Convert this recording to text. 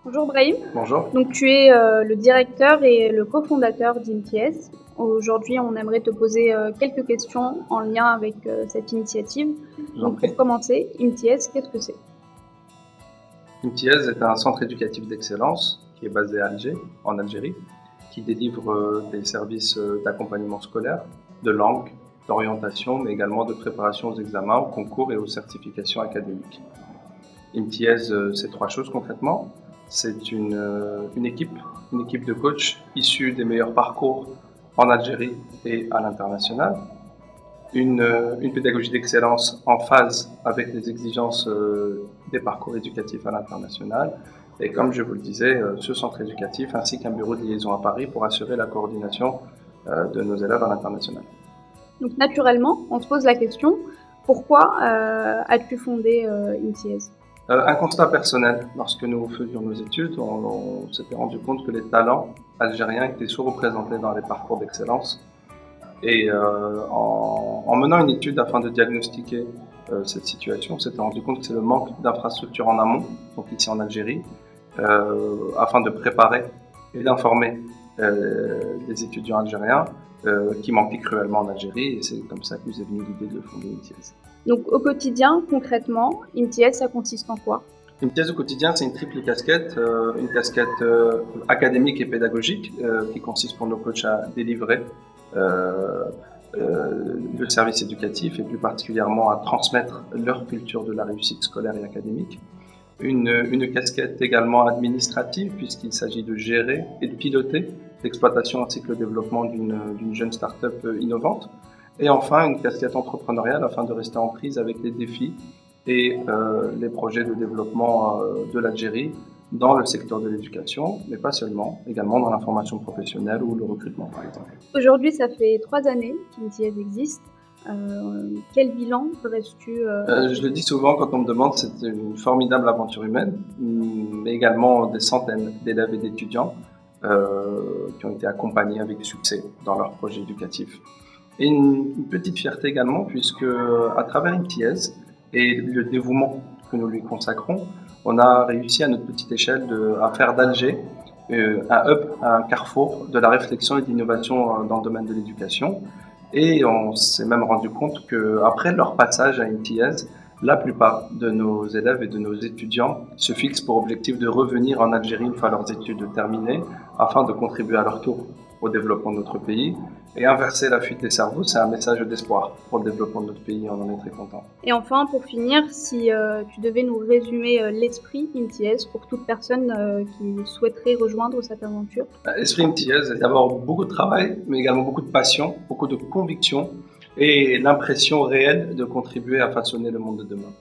Bonjour Brahim, Bonjour, donc tu es le directeur et le cofondateur d'IMTS. Aujourd'hui, on aimerait te poser quelques questions en lien avec cette initiative. je vous en Donc prie. pour commencer, IMTS, qu'est-ce que c'est? IMTIES est un centre éducatif d'excellence qui est basé à Alger, en Algérie, qui délivre des services d'accompagnement scolaire, de langue, d'orientation, mais également de préparation aux examens, aux concours et aux certifications académiques. IMTIES, c'est trois choses concrètement. C'est une équipe de coachs issus des meilleurs parcours en Algérie et à l'international. Une pédagogie d'excellence en phase avec les exigences des parcours éducatifs à l'international. Et comme je vous le disais, ce centre éducatif ainsi qu'un bureau de liaison à Paris pour assurer la coordination de nos élèves à l'international. Donc naturellement, on se pose la question, pourquoi as-tu fondé IMTS? Un constat personnel, lorsque nous faisions nos études, on s'était rendu compte que les talents algériens étaient sous-représentés dans les parcours d'excellence. Et en menant une étude afin de diagnostiquer cette situation, on s'était rendu compte que c'est le manque d'infrastructures en amont, donc ici en Algérie, afin de préparer et d'informer des étudiants algériens qui manquaient cruellement en Algérie. Et c'est comme ça que nous est venue l'idée de fonder IMTIES. Donc au quotidien, concrètement, IMTS, ça consiste en quoi? IMTIES au quotidien, c'est une triple casquette, une casquette académique et pédagogique qui consiste pour nos coachs à délivrer le service éducatif et plus particulièrement à transmettre leur culture de la réussite scolaire et académique. Une casquette également administrative puisqu'il s'agit de gérer et de piloter l'exploitation ainsi que le développement d'une jeune start-up innovante. Et enfin, une casquette entrepreneuriale afin de rester en prise avec les défis et les projets de développement de l'Algérie dans le secteur de l'éducation, mais pas seulement, également dans la formation professionnelle ou le recrutement par exemple. Aujourd'hui, ça fait 3 années qu'IMTS existe. Quel bilan ferais-tu Je le dis souvent quand on me demande, c'est une formidable aventure humaine, mais également des centaines d'élèves et d'étudiants qui ont été accompagnés avec succès dans leur projet éducatif. Et une petite fierté également, puisque à travers IMTIES et le dévouement que nous lui consacrons, on a réussi à notre petite échelle à faire d'Alger un hub, un carrefour de la réflexion et de l'innovation dans le domaine de l'éducation. Et on s'est même rendu compte qu'après leur passage à IMTIES, la plupart de nos élèves et de nos étudiants se fixent pour objectif de revenir en Algérie une fois leurs études terminées, afin de contribuer à leur tour au développement de notre pays. Et inverser la fuite des cerveaux, c'est un message d'espoir pour le développement de notre pays, on en est très content. Et enfin, pour finir, si tu devais nous résumer l'esprit IMTS pour toute personne qui souhaiterait rejoindre cette aventure. L'esprit IMTIES, c'est d'abord beaucoup de travail, mais également beaucoup de passion, beaucoup de conviction et l'impression réelle de contribuer à façonner le monde de demain.